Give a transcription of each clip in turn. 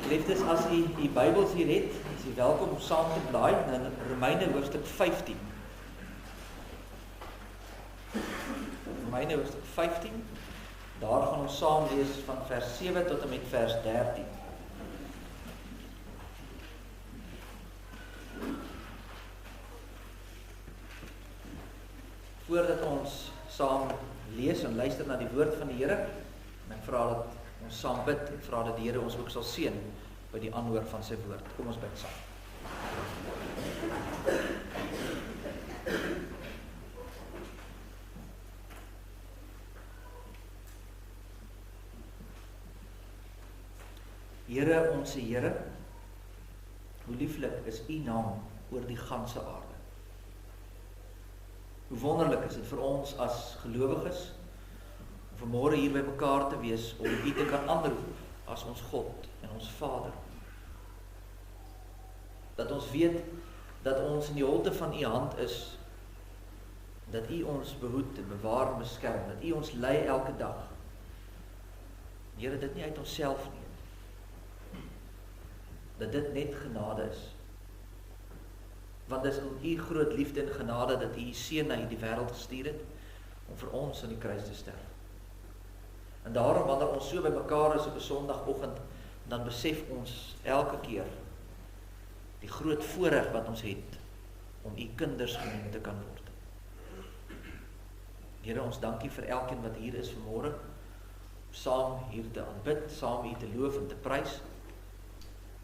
Liefdes, as u Bybels hier het, is u welkom om saam te blaai in Romeine hoofstuk 15. Romeine hoofstuk 15, daar gaan ons saam lees van vers 7 tot en met vers 13. Voordat ons saam lees en luister na die woord van die Here, en ek vra dat ons saam bid, en vra dat die Here ons ook sal seën by die aanhoor van sy woord. Kom ons bid saam. Here, onse Here, hoe lieflik is u naam oor die ganse aarde. Hoe wonderlik is dit vir ons as gelowiges om vanmôre hier by mekaar te wees om u te kan aanroep as ons God en ons Vader. Dat ons weet dat ons in die holte van u hand is, dat u ons behoed en bewaar en beskerm, dat u ons lei elke dag. Here, dit nie uit onsself nie, dat dit net genade is. Want dis om u groot liefde en genade dat u seun na hierdie wêreld gestuur het om vir ons aan die kruis te sterf. En daarom wanneer ons so by mekaar is op 'n Sondagoggend, dan besef ons elke keer die groot voorreg wat ons het om u kinders genoem te kan word. Here, ons dankie vir elkeen wat hier is vanmôre, om saam hier te aanbid, saam u te loof en te prys.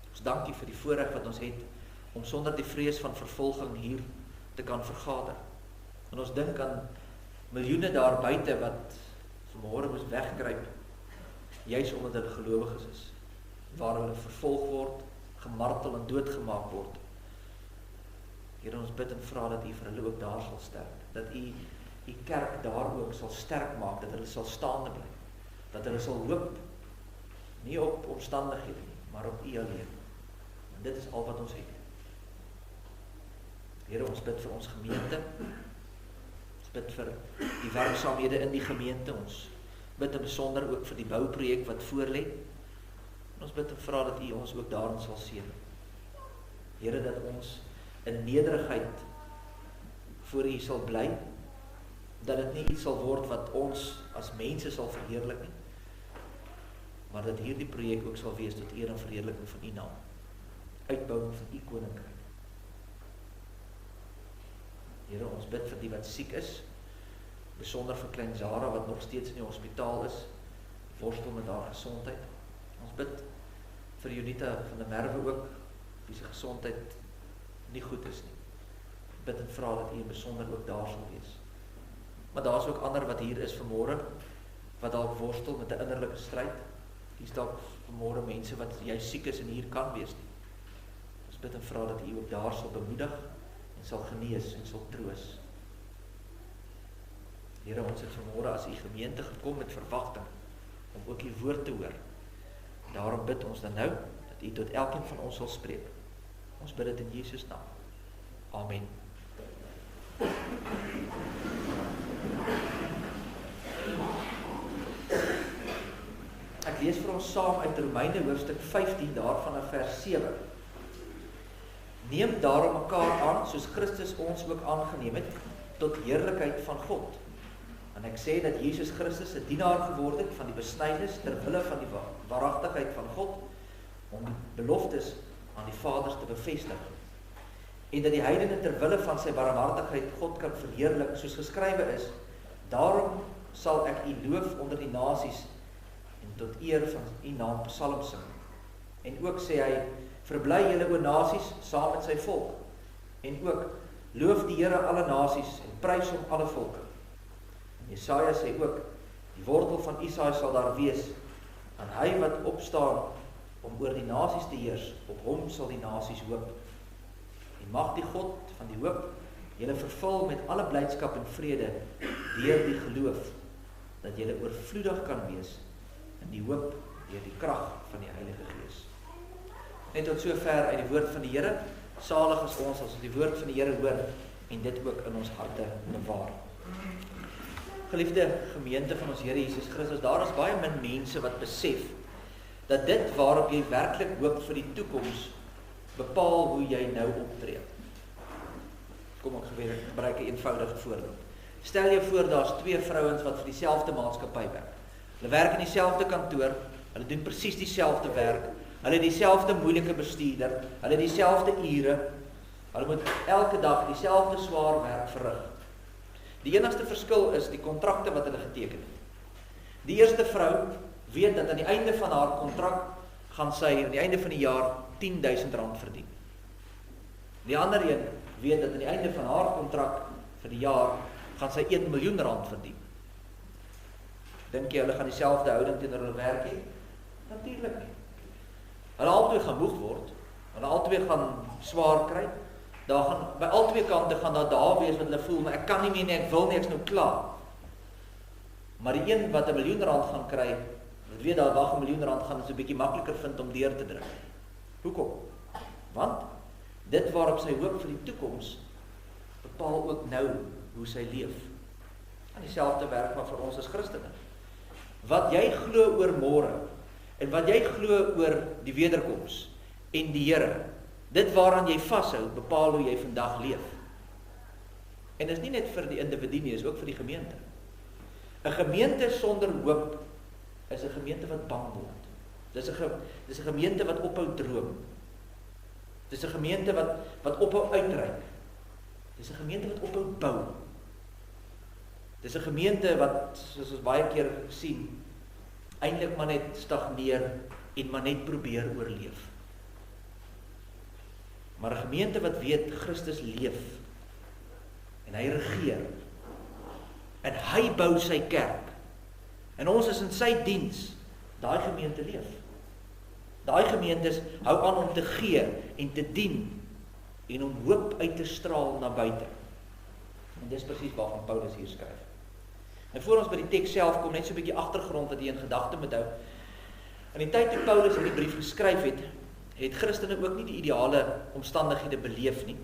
Ons dankie vir die voorreg wat ons het om sonder die vrees van vervolging hier te kan vergader. En ons dink aan miljoene daar buite wat vanmôre moes wegkruip, juis omdat hulle gelowiges is, waar hulle vervolg word, gemartel en doodgemaak word. Here, ons bid en vra dat u vir hulle ook daar sal sterk, dat u kerk daar ook sal sterk maak, dat hulle sal staande bly, dat hulle sal hoop, nie op omstandighede nie, maar op u alleen. En dit is al wat ons het. Here, ons bid vir ons gemeente, ons bid vir die werksaamhede in die gemeente, ons bid in besonder ook vir die bouprojek wat voorlê, en ons bid en vra dat u ons ook daarin sal seën. Here, dat ons in nederigheid voor u sal bly, dat dit nie iets sal word wat ons as mense sal verheerlik nie, maar dat hierdie projek ook sal wees tot eer en verheerliking van u naam, uitbouing van u koninkryk. Here, ons bid vir die wat siek is, besonder vir klein Zara wat nog steeds in die hospitaal is, worstel met haar gesondheid. Ons bid vir Jonita van der Merwe ook, wie se gesondheid nie goed is nie. Bid en vra dat u in besonder ook daar sal wees. Maar daar is ook ander wat hier is vanmôre, wat dalk worstel met 'n innerlike stryd. Hier is dalk vanmôre mense wat jy siek is en hier kan wees nie. Ons bid en vra dat u ook daar sal bemoedig, sal genees en sal troos. Here, ons het vanmôre as u gemeente gekom met verwagting om ook u woord te hoor. Daarom bid ons dan nou dat u tot elkeen van ons sal spreek. Ons bid dit in Jesus naam. Amen. Ek lees vir ons saam uit Romeine hoofstuk 15 daarvan in vers 7. Neem daarom mekaar aan, soos Christus ons ook aangeneem het, tot heerlikheid van God. En ek sê dat Jesus Christus 'n dienaar geword het van die besnydenis ter wille van die waaragtigheid van God, om die beloftes aan die Vaders te bevestig. En dat die heidene ter wille van sy barmhartigheid God kan verheerlik, soos geskrywe is, daarom sal ek u loof onder die nasies en tot eer van u naam psalms sing. En ook sê hy, verbly julle o nasies saam met sy volk, en ook loof die Here alle nasies en prys hom alle volke. En Jesaja sê ook, die wortel van Isaai sal daar wees, en hy wat opstaan om oor die nasies te heers, op hom sal die nasies hoop. En mag die God van die hoop julle vervul met alle blydskap en vrede deur die geloof, dat julle oorvloedig kan wees in die hoop deur die krag van die Heilige Gees. Net tot sover uit die woord van die Here. Salig is ons as die woord van die Here hoor en dit ook in ons harte bewaar. Geliefde gemeente van ons Here Jesus Christus, daar is baie min mense wat besef dat dit waarop jy werklik hoop vir die toekoms bepaal hoe jy nou optree. Kom ek gebruik 'n eenvoudige voorbeeld. Stel jou voor, daar's 2 vrouens wat vir dieselfde maatskappy werk. Hulle werk in dieselfde kantoor, hulle doen presies dieselfde werk, hulle het dieselfde moeilike bestuurder, hulle het dieselfde ure, hulle moet elke dag dieselfde swaar werk verrig. Die enigste verskil is die kontrakte wat hulle geteken het. Die eerste vrou weet dat aan die einde van haar kontrak gaan sy aan die einde van die jaar R10.000 verdien. Die ander een weet dat aan die einde van haar kontrak vir die jaar gaan sy R1 miljoen verdien. Dink jy hulle gaan dieselfde houding teenoor hulle werk hê? Natuurlik nie. Hulle albei gaan moeg word, hulle albei gaan swaar kry. Daar gaan by albei kante gaan daar dae wees wat hulle voel, maar ek kan nie meer nie, ek wil nie, ek's nou klaar. Maar die een wat R1 miljoen gaan kry, wat weet daar wag R1 miljoen gaan is 'n bietjie makliker vind om deur te druk. Hoekom? Want dit waarop sy hoop vir die toekoms bepaal ook nou hoe sy leef. En dieselfde werk maar vir ons as Christene. Wat jy glo oor môre en wat jy glo oor die wederkoms en die Here, dit waaraan jy vashou, bepaal hoe jy vandag leef. En dit is nie net vir die individu nie, is ook vir die gemeente. 'n Gemeente sonder hoop is 'n gemeente wat bang word. Dis 'n gemeente wat ophou droom. Dis 'n gemeente wat ophou uitreik. Dis 'n gemeente wat ophou bou. Dis 'n gemeente wat, soos ons baie keer sien, eintlik maar net stagneer en maar net probeer oorleef. Maar 'n gemeente wat weet Christus leef en hy regeer en hy bou sy kerk en ons is in sy diens, daai gemeente leef. Daai gemeentes hou aan om te gee en te dien en om hoop uit te straal na buite. En dis presies waarvan Paulus hier skryf. En voor ons by die teks self kom, net so 'n bietjie agtergrond wat jy in gedagte moet hou. In die tyd toe Paulus hierdie brief geskryf het Christene ook nie die ideale omstandighede beleef nie.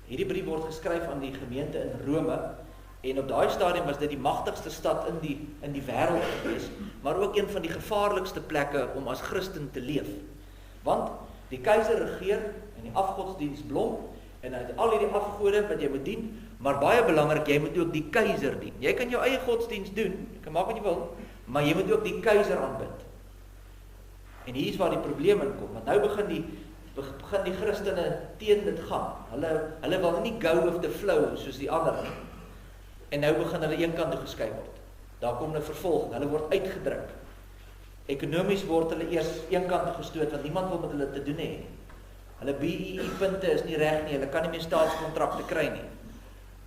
Hierdie brief word geskryf aan die gemeente in Rome en op daai stadium was dit die magtigste stad in die wêreld gewees, maar ook een van die gevaarlikste plekke om as Christen te leef. Want die keiser regeer en die afgodsdiens blom en hy het al hierdie afgode wat jy moet dien, maar baie belangrik, jy moet ook die keiser dien. Jy kan jou eie godsdiens doen, jy kan maak wat jy wil, maar jy moet ook die keiser aanbid. En hier is waar die probleem in kom, want nou begin die Christene teen dit gaan. Hulle wil nie go with the flow soos die ander nie. En nou begin hulle een kant toe geskei word. Daar kom 'n vervolging, hulle word uitgedruk. Ekonomies word hulle eers een kant toe gestoot, want niemand wil met hulle te doen hê nie. Hulle BEE-punte is nie reg nie, hulle kan nie meer staatskontrakte kry nie.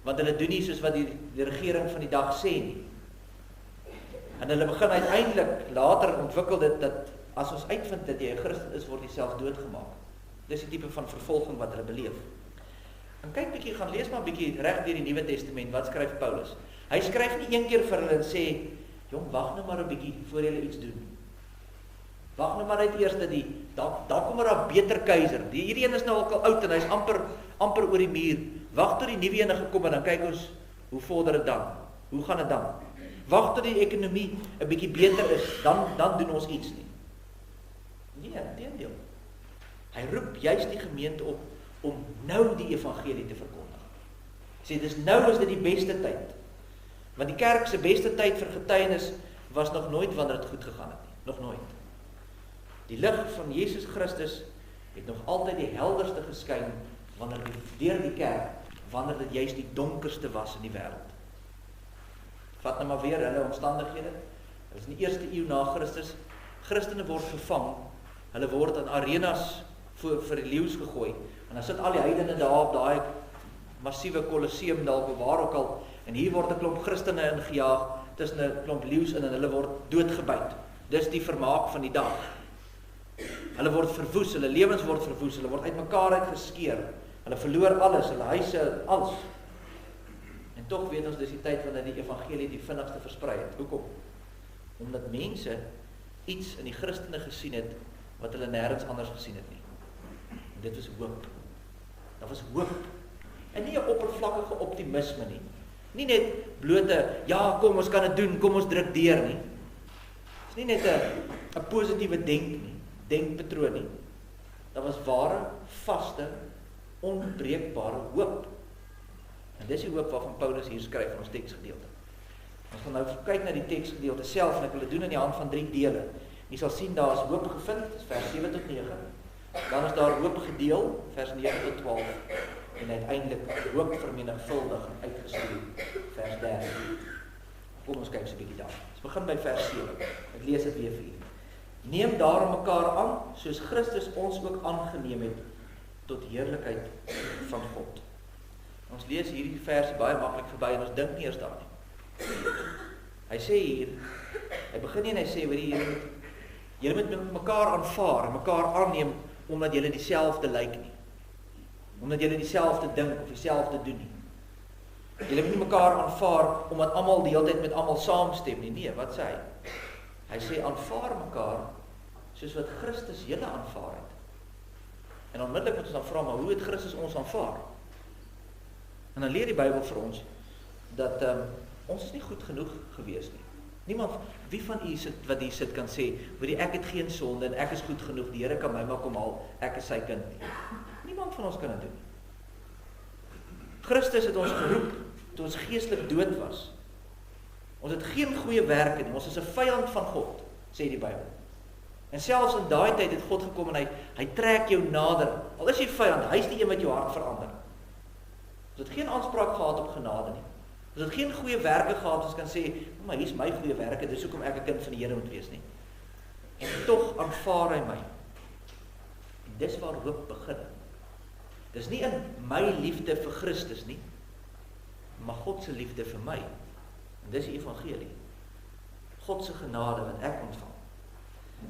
Want hulle doen nie soos wat die regering van die dag sê nie. En hulle begin uiteindelik, later ontwikkel dit dat as ons uitvind dat jy 'n Christen is, word jy self doodgemaak. Dis die tipe van vervolging wat hulle beleef. En kyk bietjie, gaan lees maar bietjie reg deur die Nuwe Testament, wat skryf Paulus? Hy skryf nie een keer vir hulle en sê, jong, wag nou maar 'n bietjie voor jy iets doen. Wag nou maar net eers dat daar kom maar 'n beter keiser. Hierdie een is nou al oud en hy's amper oor die muur. Wag tot die nuwe een gekom en dan kyk ons hoe vorder dit dan. Hoe gaan dit dan? Wag tot die ekonomie 'n bietjie beter is, dan doen ons iets nie. Nee, inteendeel. Hy roep juist die gemeente op om nou die evangelie te verkondig. Hy sê dis nou is dit die beste tyd. Want die kerk se beste tyd vir getuienis was nog nooit wanneer dit goed gegaan het nie. Nog nooit. Die lig van Jesus Christus het nog altyd die helderste geskyn deur die kerk, wanneer dit juist die donkerste was in die wêreld. Vat nou maar weer hulle omstandighede. Dit is in die 1ste eeu na Christus. Christene word gevang. Hulle word in arenas vir die leeu's gegooi. En dan sit al die heidene daar op daai massiewe kolosseum dalk of waar ook al. En hier word 'n klomp Christene ingejaag tussen 'n klomp leeu's in en hulle word doodgebyt. Dis die vermaak van die dag. Hulle word verwoes, hulle lewens word verwoes, hulle word uitmekaar uitgeskeur. Hulle verloor alles, hulle huise, alles. En tog weet ons dis die tyd wanneer die evangelie die vinnigste versprei het. Hoekom? Omdat mense iets in die Christene gesien het wat hulle nêrens anders gesien het nie. En dit was hoop. Daar was hoop. En nie 'n oppervlakkige optimisme nie. Nie net blote, ja, kom ons kan dit doen, kom ons druk deur nie. Dit is nie net 'n positiewe denk nie. denkpatroon nie. Daar was ware, vaste, onbreekbare hoop. En dis die hoop waarvan Paulus hier skryf in ons teksgedeelte. Ons gaan nou kyk na die teksgedeelte self en ek wil dit doen in die hand van 3 dele. Jy sal sien daar is hoop gevind, vers 7 tot 9. Dan is daar hoop gedeel, vers 9 tot 12. En uiteindelik hoop vermenigvuldig en uitgespreek, vers 13. Kom ons kyk so 'n bietjie daar. Ons begin by vers 7. Ek lees dit weer vir u. Neem daarom mekaar aan, soos Christus ons ook aangeneem het, tot heerlikheid van God. Ons lees hierdie vers baie maklik verby en ons dink nie eers daaraan nie. Hy sê hier, hy begin nie en hy sê, julle moet mekaar aanvaar en mekaar aanneem omdat julle dieselfde lyk nie. Omdat julle dieselfde dink of dieselfde doen nie. Julle moet nie mekaar aanvaar omdat almal die hele tyd met almal saamstem nie. Nee, wat sê hy? Hy sê aanvaar mekaar soos wat Christus julle aanvaar het. En onmiddellik moet ons dan vra, maar hoe het Christus ons aanvaar? En dan leer die Bybel vir ons dat ons is nie goed genoeg gewees nie. Niemand, wie van u wat hier sit kan sê, ek het geen sonde en ek is goed genoeg, die Here kan my maar kom haal, ek is sy kind nie. Niemand van ons kan dit doen. Christus het ons geroep toe ons geestelik dood was. Ons het geen goeie werke nie, ons is 'n vyand van God, sê die Bybel. En selfs in daai tyd het God gekom en hy trek jou nader. Al is jy vyand, hy is die een wat jou hart verander. Ons het geen aanspraak gehad op genade nie. Ons het geen goeie werke gehad, ons kan sê, maar hier is my goeie werke, dis hoekom ek 'n kind van die Here moet wees nie. En tog aanvaar hy my. En dis waar hoop begin. Dis nie in my liefde vir Christus nie, maar God se liefde vir my. En dis die evangelie. God se genade wat ek ontvang.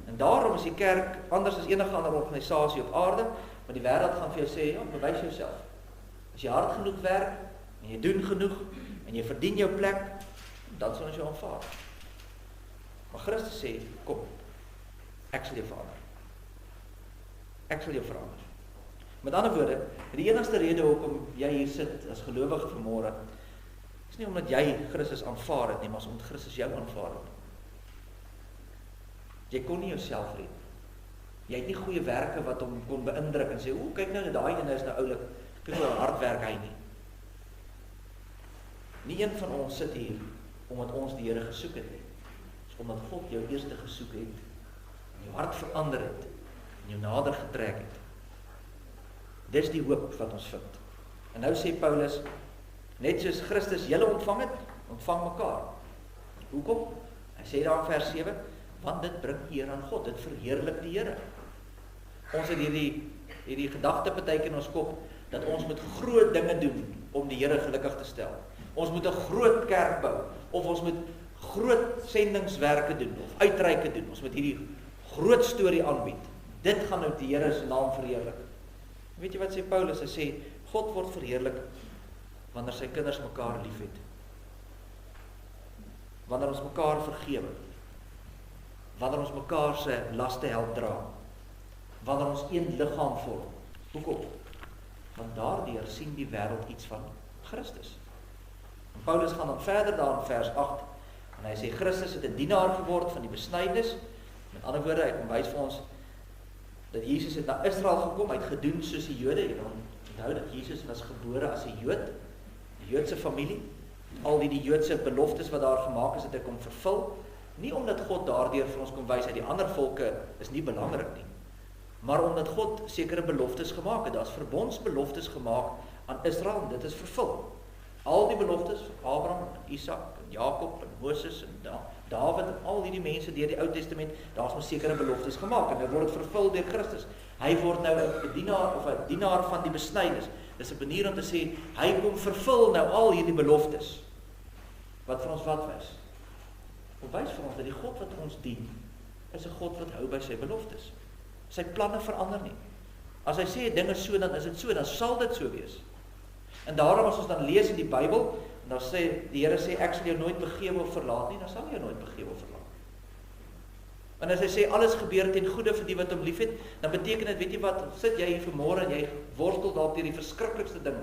En daarom is die kerk anders as enige ander organisasie op aarde, want die wêreld gaan vir jou sê, ja, bewys jouself. As jy hard genoeg werk, en jy doen genoeg, en jy verdien jou plek, dan sal ons jou aanvaar. Maar Christus sê, kom, ek sal jou verander. Ek sal jou verander. Met ander woorde, die enigste rede hoekom jy hier sit as gelowige vanmôre, is nie omdat jy Christus aanvaar het nie, maar omdat Christus jou aanvaar het. Jy kon nie jouself red. Jy het nie goeie werke wat hom kon beïndruk en sê, o, kyk nou, daai ene is nou oulik, kyk hoe hard werk hy nie. Nie een van ons sit hier omdat ons die Here gesoek het nie. Dis omdat God jou eerste gesoek het, en jou hart verander het, en jou nader getrek het. Dis die hoop wat ons vind. En nou sê Paulus, net soos Christus julle ontvang het, ontvang mekaar. Hoekom? Hy sê daar in vers 7, want dit bring eer aan God, dit verheerlik die Here. Ons het hierdie gedagte partykeer in ons kop, dat ons moet groot dinge doen om die Here gelukkig te stel. Ons moet 'n groot kerk bou, of ons moet groot sendingswerke doen, of uitreike doen. Ons moet hierdie groot storie aanbied. Dit gaan nou die Here se naam verheerlik. Weet jy wat sê Paulus? Hy sê, God word verheerlik wanneer sy kinders mekaar liefhet. Wanneer ons mekaar vergewe. Wanneer ons mekaar se laste help dra. Wanneer ons een liggaam vorm. Hoekom? Want daardeur sien die wêreld iets van Christus. En Paulus gaan dan verder daar in vers 8 en hy sê Christus het 'n dienaar geword van die besnydenis. Met ander woorde, hy kom wys vir ons dat Jesus het na Israel gekom, hy het gedoen soos die Jode. Jy onthou dat Jesus was gebore as 'n Jood, die Joodse familie. Al die Joodse beloftes wat daar gemaak is, het hy kom vervul. Nie omdat God daardeur vir ons kom wys dat die ander volke is nie belangrik nie, maar omdat God sekere beloftes gemaak het. Daar's verbondsbeloftes gemaak aan Israel en dit is vervul. Al die beloftes van Abraham, en Isak, en Jakob, en Moses, en Dawid, en al hierdie mense deur die Ou Testament, daar's maar sekere beloftes gemaak, en dit word vervul deur Christus. Hy word nou 'n dienaar van die besnydenis. Dis 'n manier om te sê, hy kom vervul nou al hierdie beloftes. Wat vir ons wat wys? Dit wys vir ons dat die God wat ons dien, is 'n God wat hou by sy beloftes. Sy planne verander nie. As hy sê 'n ding is so, dan is dit so, dan sal dit so wees. En daarom as ons dan lees in die Bybel, en dan sê die Here sê ek sal jou nooit begewe of verlaat nie, dan sal hy jou nooit begewe of verlaat. En as hy sê alles gebeur ten goeie vir die wat hom liefhet, dan beteken dit, weet jy wat, sit jy hier vanmôre en jy worstel dalk deur die verskriklikste ding.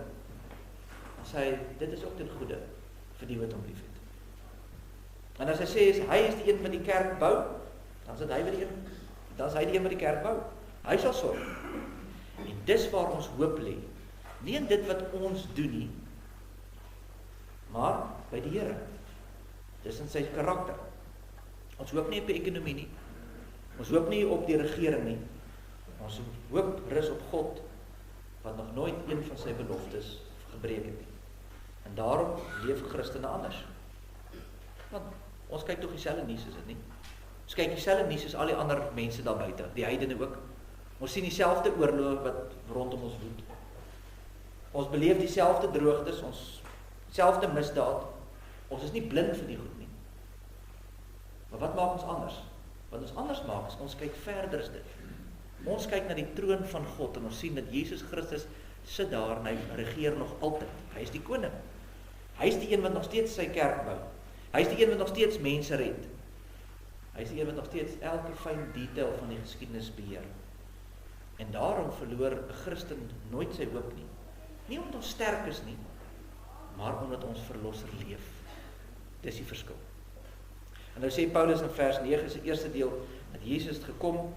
Dan sê hy dit is ook ten goeie vir die wat hom liefhet. En as hy sê hy is die een wat die kerk bou, dan is dit hy wat die een dan is hy die een wat die kerk bou. Hy sal sorg. En dis waar ons hoop lê. Nie in dit wat ons doen nie, maar by die Here. Dis in sy karakter. Ons hoop nie op die ekonomie nie. Ons hoop nie op die regering nie. Ons hoop rus op God, wat nog nooit een van sy beloftes gebreek het nie. En daarom leef Christene anders. Want ons kyk tog dieselfde nuus, is dit nie? Ons kyk dieselfde nuus as al die ander mense daar buite, die heidene ook. Ons sien dieselfde oorloë wat rondom ons woed. Ons beleef dieselfde droogtes, ons selfde misdaad. Ons is nie blind vir die goed nie. Maar wat maak ons anders? Wat ons anders maak is, ons kyk verder as dit. Ons kyk na die troon van God en ons sien dat Jesus Christus sit daar en hy regeer nog altyd. Hy is die koning. Hy is die een wat nog steeds sy kerk bou. Hy is die een wat nog steeds mense red. Hy is die een wat nog steeds elke fyn detail van die geskiedenis beheer. En daarom verloor 'n Christen nooit sy hoop nie. Nie omdat ons sterk is nie, maar omdat ons verlosser leef. Dis die verskil. En nou sê Paulus in vers 9, sy eerste deel, dat Jesus het gekom,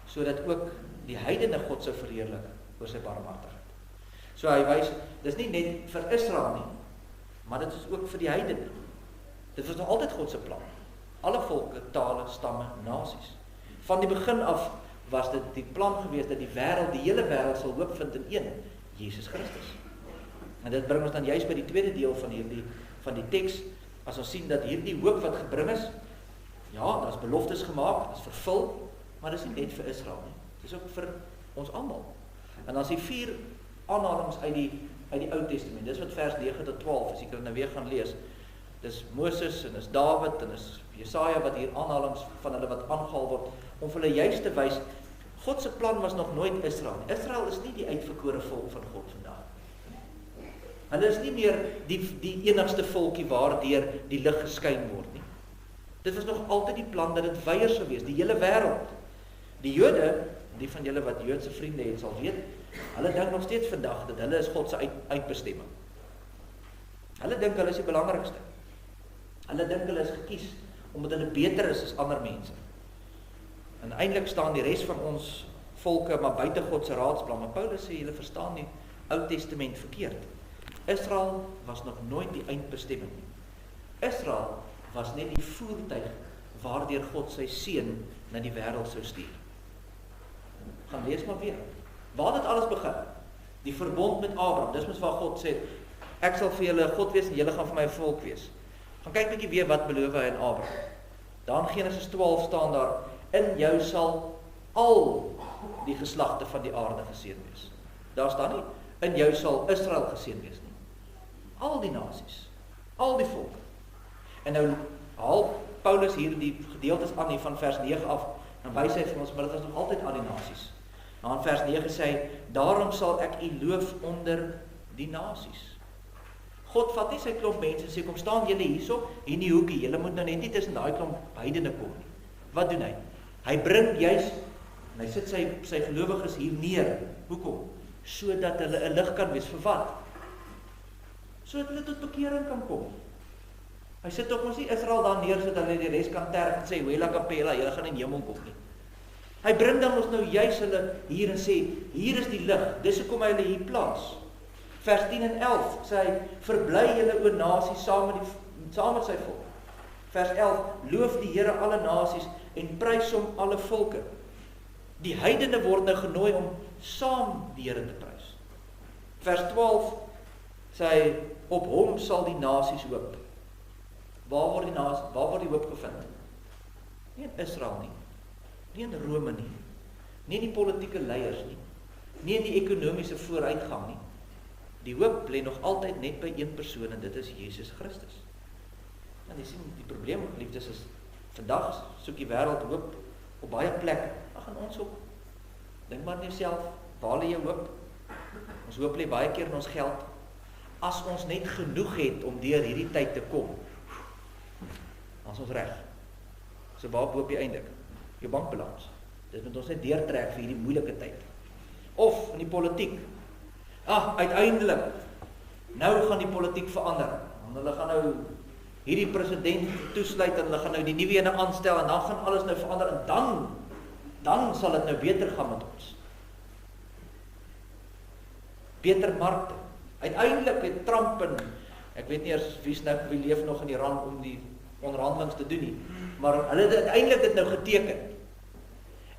sodat ook die heidene God sou verheerlik oor sy barmhartigheid. So hy wys, dis nie net vir Israel nie, maar dit is ook vir die heidene. Dit was nog altyd God se plan. Alle volke, tale, stamme, nasies. Van die begin af was dit die plan gewees dat die wêreld, die hele wêreld sal hoop vind in een, Jesus Christus. En dit bring ons dan juist by die tweede deel van die teks, as ons sien dat hierdie hoop wat gebring is, ja, daar is beloftes gemaak, dit is vervul, maar dit is nie net vir Israel nie. Dit is ook vir ons almal. En dan is die 4 aanhalings uit die Ou Testament. Dis wat vers 9 tot 12, as ek dit nou weer gaan lees. Dis Moses en dis Dawid en dis Jesaja wat hier aanhalings van hulle wat aangehaal word, om vir hulle juist te wys, God se plan was nog nooit Israel nie. Israel is nie die uitverkore volk van God vandag. Hulle is nie meer die enigste volkie waardeur die lig geskyn word nie. Dit was nog altyd die plan dat dit wyeer sou wees, die hele wêreld. Die Jode, die van julle wat Joodse vriende het sal weet, hulle dink nog steeds vandag dat hulle is God se uitbestemming. Hulle dink hulle is die belangrikste. Hulle dink hulle is gekies omdat hulle beter is as ander mense. En eintlik staan die res van ons volke maar buite God se raadsplan. Maar Paulus sê julle verstaan die Ou Testament verkeerd. Israel was nog nooit die eindbestemming nie. Israel was net die voertuig waardeur God sy seun na die wêreld sou stuur. Gaan lees maar weer. Waar het alles begin? Die verbond met Abraham. Dis mos waar God sê, ek sal vir julle God wees en julle gaan vir my volk wees. Gaan kyk bietjie weer wat beloof hy aan Abraham. Dan Genesis 12 staan daar, in jou sal al die geslagte van die aarde geseën wees. Daar staan nie, in jou sal Israel geseën wees nie. Al die nasies, al die volke. En nou haal Paulus hier die gedeeltes aan hier van vers 9 af, dan wys hy vir ons, maar dit was nog altyd al die nasies. Nou in vers 9 sê hy, daarom sal ek u loof onder die nasies. God vat nie sy klomp mense en sê, kom staan julle hierso, hier in die hoekie, julle moet nou net nie tussen daai klomp heidene kom nie. Wat doen hy? Hy bring juis, en hy sit sy gelowiges hier neer. Hoekom? Sodat hulle 'n lig kan wees vir wat? Sodat hulle tot bekering kan kom. Hy sit tog mos nie Israel daar neer sodat hulle die res kan terg en sê, Wela Kapela, julle gaan in die hemel kom nie. Hy bring dan ons nou juis hulle hier en sê, hier is die lig, dis hoekom hy hulle hier plaas. Vers 10 en 11 sê hy, verbly julle o nasies saam met sy volk. Vers 11, loof die Here alle nasies en prys hom alle volke. Die heidene word nou genooi om saam die Here te prys. Vers 12 sê hy, op hom sal die nasies hoop. Waar word die hoop gevind? Nie in Israel nie, nie in Rome nie, nie in die politieke leiers nie, nie in die ekonomiese vooruitgang nie. Die hoop lê nog altyd net by een persoon en dit is Jesus Christus. En jy sien, die probleem, geliefdes, is vandag soek die wêreld hoop op baie plekke. Dan gaan ons ook. Dink maar net self, waar lê jou hoop? Ons hoop lê baie keer in ons geld. As ons net genoeg het om deur hierdie tyd te kom, dan is ons reg. So waar hoop jy eindig? Jou bankbalans. Dit moet ons net deurtrek vir hierdie moeilike tyd. Of in die politiek. Uiteindelik, nou gaan die politiek verander. Want hulle gaan nou hierdie president toesluit en hulle gaan nou die nuwe ene aanstel en dan gaan alles nou verander en dan dan sal dit nou beter gaan met ons. Beter markte. Uiteindelik het Trump en ek weet nie eers wie leef nog in Iran om die onderhandelings te doen nie, maar hulle het uiteindelik dit nou geteken.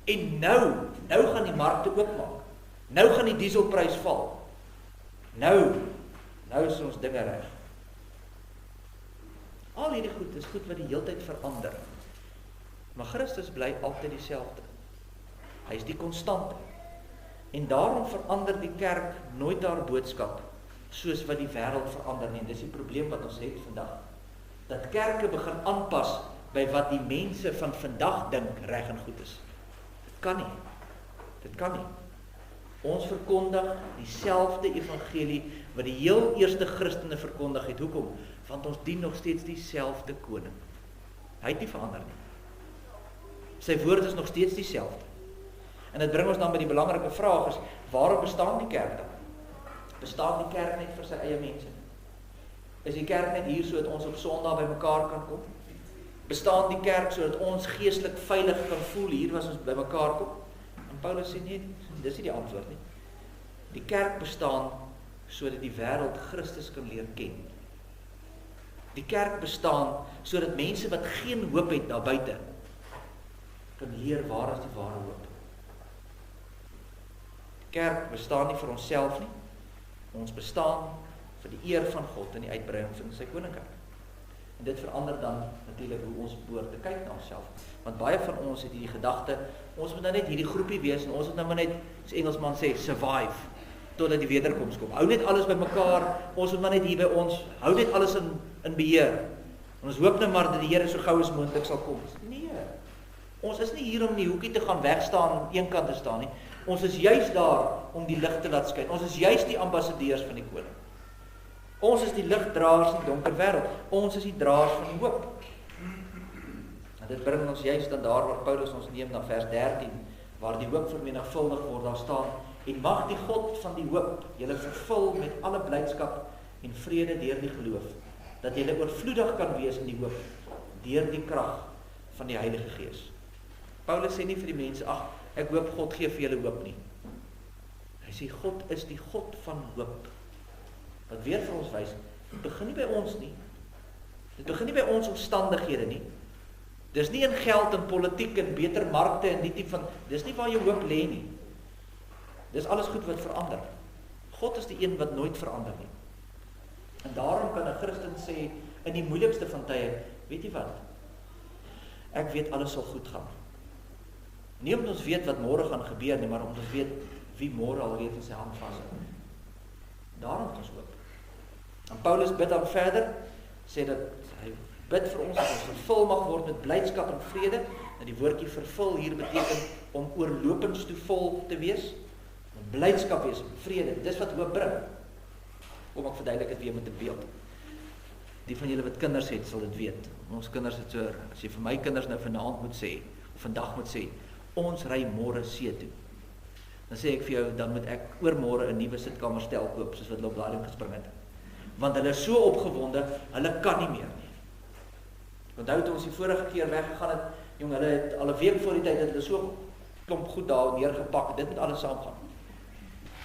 En nou gaan die markte oopmaak. Nou gaan die dieselprys val. Nou is ons dinge reg. Al hierdie goed is goed wat die heeltyd verander. Maar Christus bly altyd dieselfde. Hy is die konstante. En daarom verander die kerk nooit haar boodskap soos wat die wêreld verander nie. Dis die probleem wat ons het vandag. Dat kerke begin aanpas by wat die mense van vandag dink reg en goed is. Dit kan nie. Dit kan nie. Ons verkondig dieselfde evangelie wat die heel eerste Christene verkondig het. Hoekom? Want ons dien nog steeds dieselfde koning. Hy het nie verander nie. Sy woord is nog steeds dieselfde. En dit bring ons dan by die belangrike vraag is, waarom bestaan die kerk dan? Bestaan die kerk net vir sy eie mense? Is die kerk net hier sodat ons op Sondag by mekaar kan kom? Bestaan die kerk sodat ons geestelik veilig kan voel hier as ons by mekaar kom? En Paulus sê nee, dis nie die antwoord nie. Die kerk bestaan sodat die wêreld Christus kan leer ken. Die kerk bestaan sodat mense wat geen hoop het daar buite kan leer waar is die ware hoop. Die kerk bestaan nie vir onsself nie. Ons bestaan vir die eer van God en die uitbreiding van sy koninkryk. En dit verander dan natuurlik hoe ons behoort te kyk na onsself. Want baie van ons het hierdie gedagte, ons moet nou net hierdie groepie wees en ons moet nou maar net, as Engelsman sê, survive totdat die wederkoms kom. Hou net alles by mekaar, ons moet maar net hier by ons, hou net alles in beheer. En ons hoop nou maar dat die Here so gou as moontlik sal kom. Nee. Ons is nie hier om in die hoekie te gaan wegstaan en een kant te staan nie. Ons is juis daar om die lig te laat skyn. Ons is juis die ambassadeurs van die koning. Ons is die ligdraers in die donker wêreld. Ons is die draers van die hoop. En dit bring ons juis dan daar waar Paulus ons neem na vers 13, waar die hoop vermenigvuldig word, daar staan, en mag die God van die hoop julle vervul met alle blydskap en vrede deur die geloof, dat julle oorvloedig kan wees in die hoop, deur die krag van die Heilige Gees. Paulus sê nie vir die mense, ag, ek hoop God gee vir julle hoop nie. Hy sê, God is die God van hoop. Wat weer vir ons wys, dit begin nie by ons nie. Dit begin nie by ons omstandighede nie. Dis nie in geld en politiek en beter markte en die tipe van, dis nie waar jou hoop lê nie. Dis alles goed wat verander. God is die een wat nooit verander nie. En daarom kan 'n Christen sê, in die moeilikste van tye, weet jy wat? Ek weet alles sal goed gaan. Nie omdat ons weet wat môre gaan gebeur nie, maar omdat ons weet wie môre alreeds in sy hand vashou. Daarom het ons hoop. En Paulus bid dan verder, sê dat hy bid vir ons, dat ons vervul mag word met blydskap en vrede. En die woordjie vervul hier beteken om oorlopends toe vol te wees, met blydskap wees, vrede. Dis wat hoop bring. Kom ek verduidelik dit weer met 'n beeld. Die van julle wat kinders het, sal dit weet. Ons kinders het so, as jy vir my kinders nou vanaand moet sê, of vandag moet sê, ons ry môre see toe. Dan sê ek vir jou, dan moet ek oormôre 'n nuwe sitkamerstel koop, soos wat hulle op daai ding gespring het. Want hulle is so opgewonde, hulle kan nie meer nie. Onthou toe ons die vorige keer weggegaan het, jong, hulle het al 'n week voor die tyd het hulle so klomp goed daar neergepak, dit moet alles saamgaan.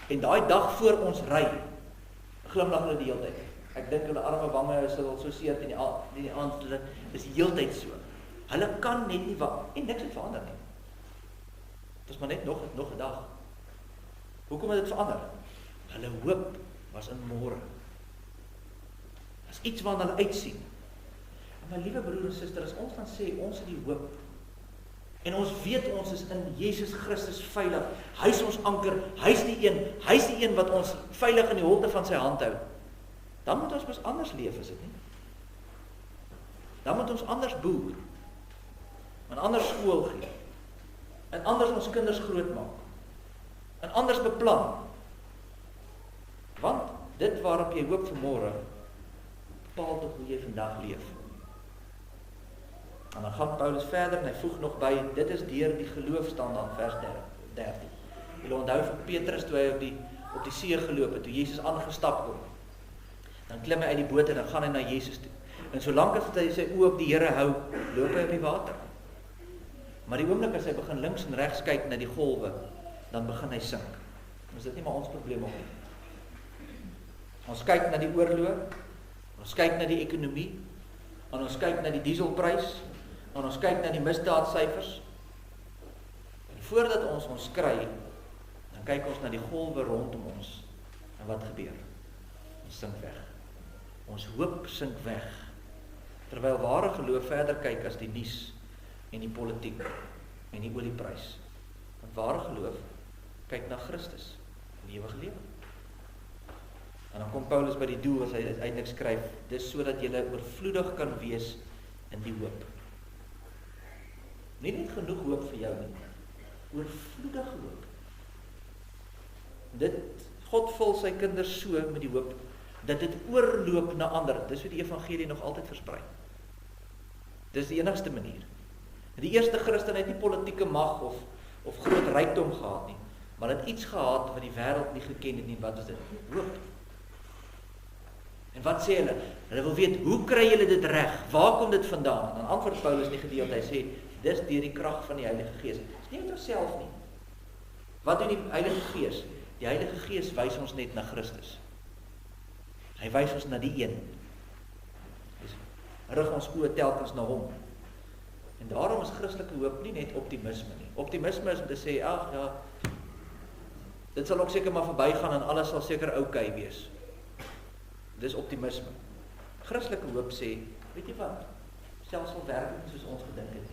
En daai dag voor ons ry, glimlag hulle die hele tyd. Ek dink hulle arme wange is al so seer in die aand, hulle is die hele tyd so. Hulle kan net nie wag en niks het verander nie. Dit is maar net nog 'n dag. Hoekom het dit verander? Hulle hoop was in môre. Dis iets waarna hulle uitsien. En my liewe broer en suster, as ons dan sê ons het die hoop en ons weet ons is in Jesus Christus veilig. Hy is ons anker, hy's die een wat ons veilig in die holte van sy hand hou. Dan moet ons mos anders leef, is dit nie? Dan moet ons anders boer. En anders skool gee. En anders ons kinders grootmaak. En anders beplan. Want dit waarop jy hoop vir môre, bepaal tot hoe jy vandag leef. En dan gaan Paulus verder en hy voeg nog by, dit is deur die geloof staan dan vers 13. Julle onthou van Petrus toe hy op die see geloop het, toe Jesus aangestap kom. Dan klim hy uit die boot en dan gaan hy na Jesus toe. En solank as hy sy oë op die Here hou, loop hy op die water. Maar die oomblik as hy begin links en regs kyk na die golwe, dan begin hy sink. Is dit nie maar ons probleem ook nie? Ons kyk na die oorlog, ons kyk na die ekonomie, en ons kyk na die dieselprys, en ons kyk na die misdaadsyfers. En voordat ons kry, dan kyk ons na die golwe rondom ons. En wat gebeur? Ons sink weg. Ons hoop sink weg. Terwyl ware geloof verder kyk as die nuus en die politiek en die olieprys. Want ware geloof kyk na Christus, die ewige lewe. En dan kom Paulus by die doel as hy uiteindelik skryf, dis sodat jy oorvloedig kan wees in die hoop. Nie net genoeg hoop vir jou nie, oorvloedig hoop. God vul sy kinders so met die hoop, dat dit oorloop na ander. Dis hoe die evangelie nog altyd versprei. Dis die enigste manier. Die eerste Christen het nie politieke mag of groot rykdom gehad nie, maar het iets gehad wat die wêreld nie geken het nie. Wat is dit? Hoop. En wat sê hulle? Hulle wil weet, hoe kry julle dit reg? Waar kom dit vandaan? Dan antwoord Paulus nie gedeeld, hy sê, dis deur die krag van die Heilige Gees. Dis nie uit onsself nie. Wat doen die Heilige Gees? Die Heilige Gees wys ons net na Christus. Hy wys ons na die een. Rig ons oë telkens na hom. En daarom is Christelike hoop nie net optimisme nie. Optimisme is om te sê, ag ja, dit sal ook seker maar verbygaan en alles sal seker oukei wees. Dis optimisme. Christelike hoop sê, weet jy wat? Selfs al werk dit soos ons gedink het.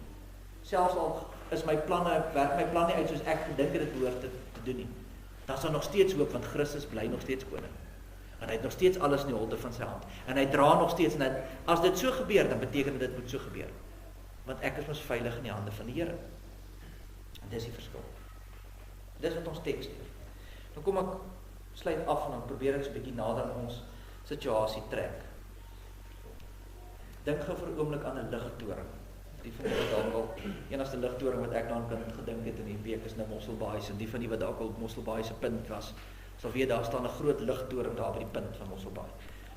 Selfs al is werk my plan nie uit soos ek gedink het dit behoort te doen nie. Dan is daar nog steeds hoop, want Christus bly nog steeds koning. En hy het nog steeds alles in die holte van sy hand. En hy dra nog steeds, en as dit so gebeur, dan beteken dit moet so gebeur. Want ek is mos veilig in die hande van die Here. En dis die verskil. Dis wat ons teks leer. Dan kom ek, sluit af en dan probeer ek so 'n bietjie nader aan ons situasie trek. Dink gou vir 'n oomblik aan 'n ligtoring. Die van julle wat dalk al enigste ligtoring wat ek daaraan kan gedink het in die week is nou Mosselbaai, en die van die wat dalk al Mosselbaai se punt was, sal weet daar staan 'n groot ligtoring daar by die punt van Mosselbaai.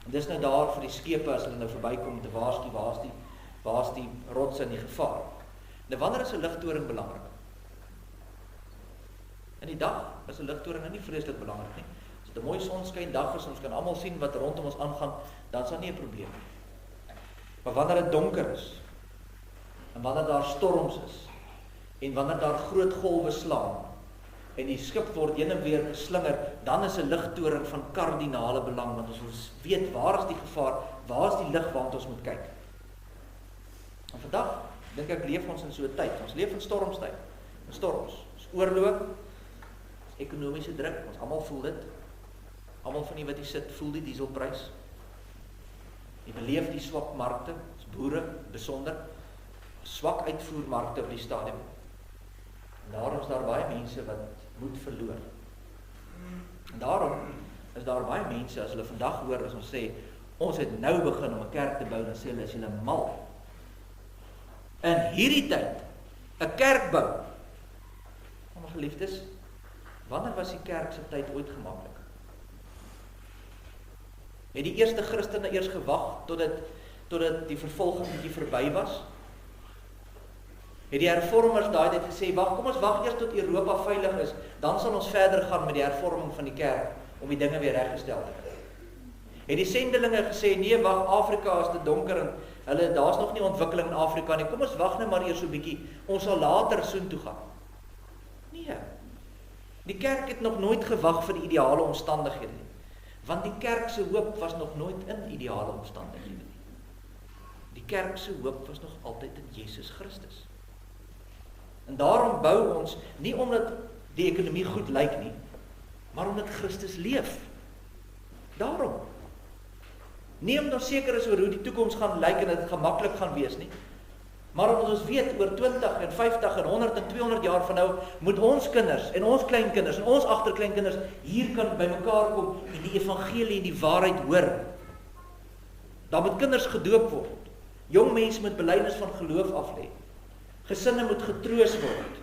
En dis nou daar vir die skepe as hulle nou verbykom om te waarsku waar's die rotse in die gevaar. Nou wanneer is 'n ligtoring belangrik? In die dag is 'n ligtoring nou nie vreeslik belangrik nie. As dit 'n mooi sonskyn dag is, ons kan almal sien wat rondom ons aangaan, dan is daar nie 'n probleem nie. Maar wanneer dit donker is, en wanneer daar storms is, en wanneer daar groot golwe slaan, en die skip word heen en weer geslinger, dan is 'n ligtoring van kardinale belang, want ons wil weet, waar is die gevaar, waar is die lig waant ons moet kyk. En vandag, dink ek, leef ons in so 'n tyd, ons leef in stormstyd, in storms, ons oorlog, ekonomiese druk, ons almal voel dit, almal van die wat hier sit, voel die dieselprys, die beleef die swak markte, ons boere, besonder, swak uitvoermarkte op die stadium. En daarom is daar baie mense wat moed verloor. En daarom is daar baie mense, as hulle vandag hoor, as ons sê, ons het nou begin om 'n kerk te bou, dan sê hulle, is julle mal. In hierdie tyd, 'n kerk bou. Maar geliefdes, wanneer was die kerk se tyd ooit gemaklik? Het die eerste Christene eers gewag totdat die vervolging bietjie verby was? Het die hervormers daai tyd gesê, kom ons wag eers tot Europa veilig is, dan sal ons verder gaan met die hervorming van die kerk, om die dinge weer reggestel te kry. Het die sendelinge gesê, nee, wag, Afrika is te donker, en daar's nog nie ontwikkeling in Afrika nie, kom ons wag net maar eers so 'n bietjie, ons sal later soontoe gaan. Nee, die kerk het nog nooit gewag vir die ideale omstandighede nie, want die kerk se hoop was nog nooit in ideale omstandighede nie. Die kerk se hoop was nog altyd in Jesus Christus. En daarom bou ons, nie omdat die ekonomie goed lyk nie, maar omdat Christus leef. Daarom. Nie omdat ons seker is oor hoe die toekoms gaan lyk en dit gemaklik gaan wees nie, maar omdat ons weet, oor 20 en 50 en 100 en 200 jaar van nou, moet ons kinders en ons kleinkinders en ons agterkleinkinders hier kan by mekaar kom en die evangelie en die waarheid hoor. Daar moet kinders gedoop word. Jong mense moet belydenis van geloof aflê. Gesinne moet getroos word.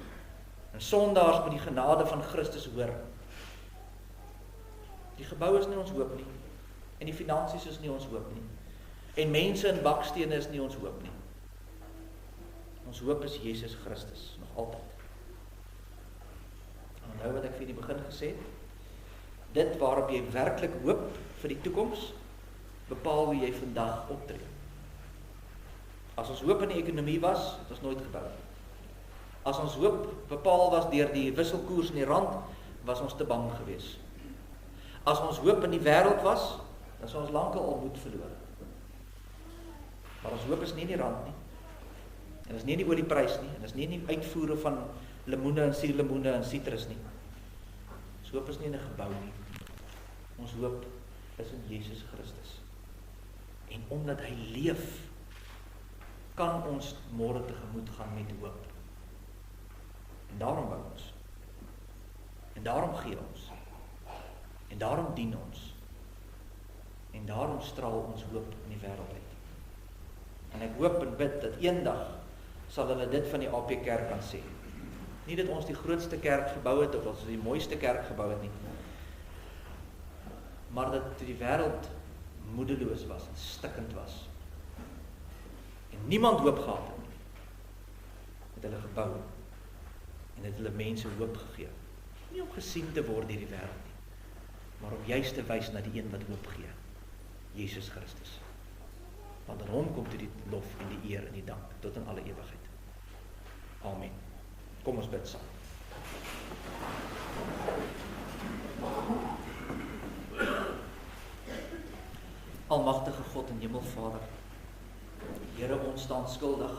En sondaars moet die genade van Christus hoor. Die gebou is nie ons hoop nie. En die finansies is nie ons hoop nie. En mense in bakstene is nie ons hoop nie. Ons hoop is Jesus Christus, nog altyd. En onthou wat ek vir die begin gesê het, dit waarop jy werklik hoop vir die toekoms, bepaal hoe jy vandag optree. As ons hoop in die ekonomie was, het ons nooit gebou. As ons hoop bepaal was deur die wisselkoers in die rand, was ons te bang gewees. As ons hoop in die wêreld was, dan sou ons lankal al moed verloor. Maar ons hoop is nie in die rand nie. En is nie in die olieprys nie, en is nie in die uitvoere van lemoene en suurlemoene en sitrus nie. Ons hoop is nie in 'n gebou nie. Ons hoop is in Jesus Christus. En omdat hy leef, kan ons môre tegemoet gaan met hoop. En daarom bou ons. En daarom gee ons. En daarom dien ons. En daarom straal ons hoop in die wêreld uit. En ek hoop en bid dat eendag sal hulle dit van die AP Kerk kan sê. Nie dat ons die grootste kerk gebou het of ons die mooiste kerk gebou het nie. Maar dat die wêreld moedeloos was en stikkend was. En niemand hoop gehad het nie. Het hulle gebou en het hulle mense hoop gegee. Nie om gesien te word deur die wêreld nie, maar om juist te wys na die een wat hoop gee, Jesus Christus. Want aan hom kom toe die lof en die eer en die dank tot in alle ewigheid. Amen. Kom ons bid saam. Almagtige God en Hemelvader, Here, ons staan skuldig,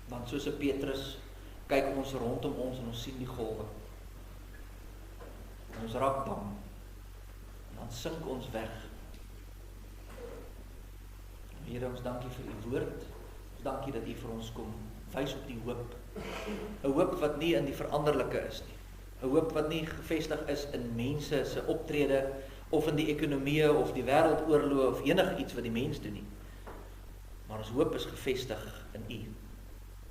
want soos 'n Petrus kyk ons rondom ons en ons sien die golwe. En ons raak bang, en dan sink ons weg. Here, ons dankie vir u woord, ons dankie dat u vir ons kom wys op die hoop. 'n Hoop wat nie in die veranderlike is nie. 'n Hoop wat nie gevestig is in mense se optrede, of in die ekonomie, of die wêreldoorloë, of enig iets wat die mens doen nie. Maar ons hoop is gevestig in u,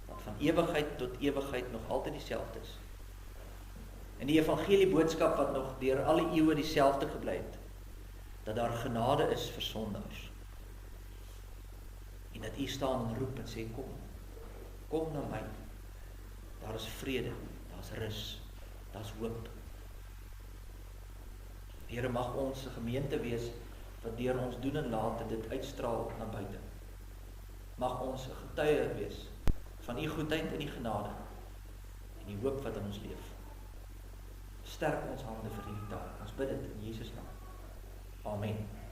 wat van ewigheid tot ewigheid nog altyd dieselfde is. En die evangelie boodskap wat nog deur alle eeue dieselfde gebly het, dat daar genade is vir sondaars. En dat u staan en roep en sê, kom na my. Daar is vrede, daar is rus, daar is hoop. Here, mag ons 'n gemeente wees wat deur ons doen en late dit uitstraal na buite. Mag ons 'n getuie wees van u goedheid en u genade en die hoop wat in ons leef. Sterk ons hande vir hierdie taak. Ons bid dit in Jesus naam. Amen.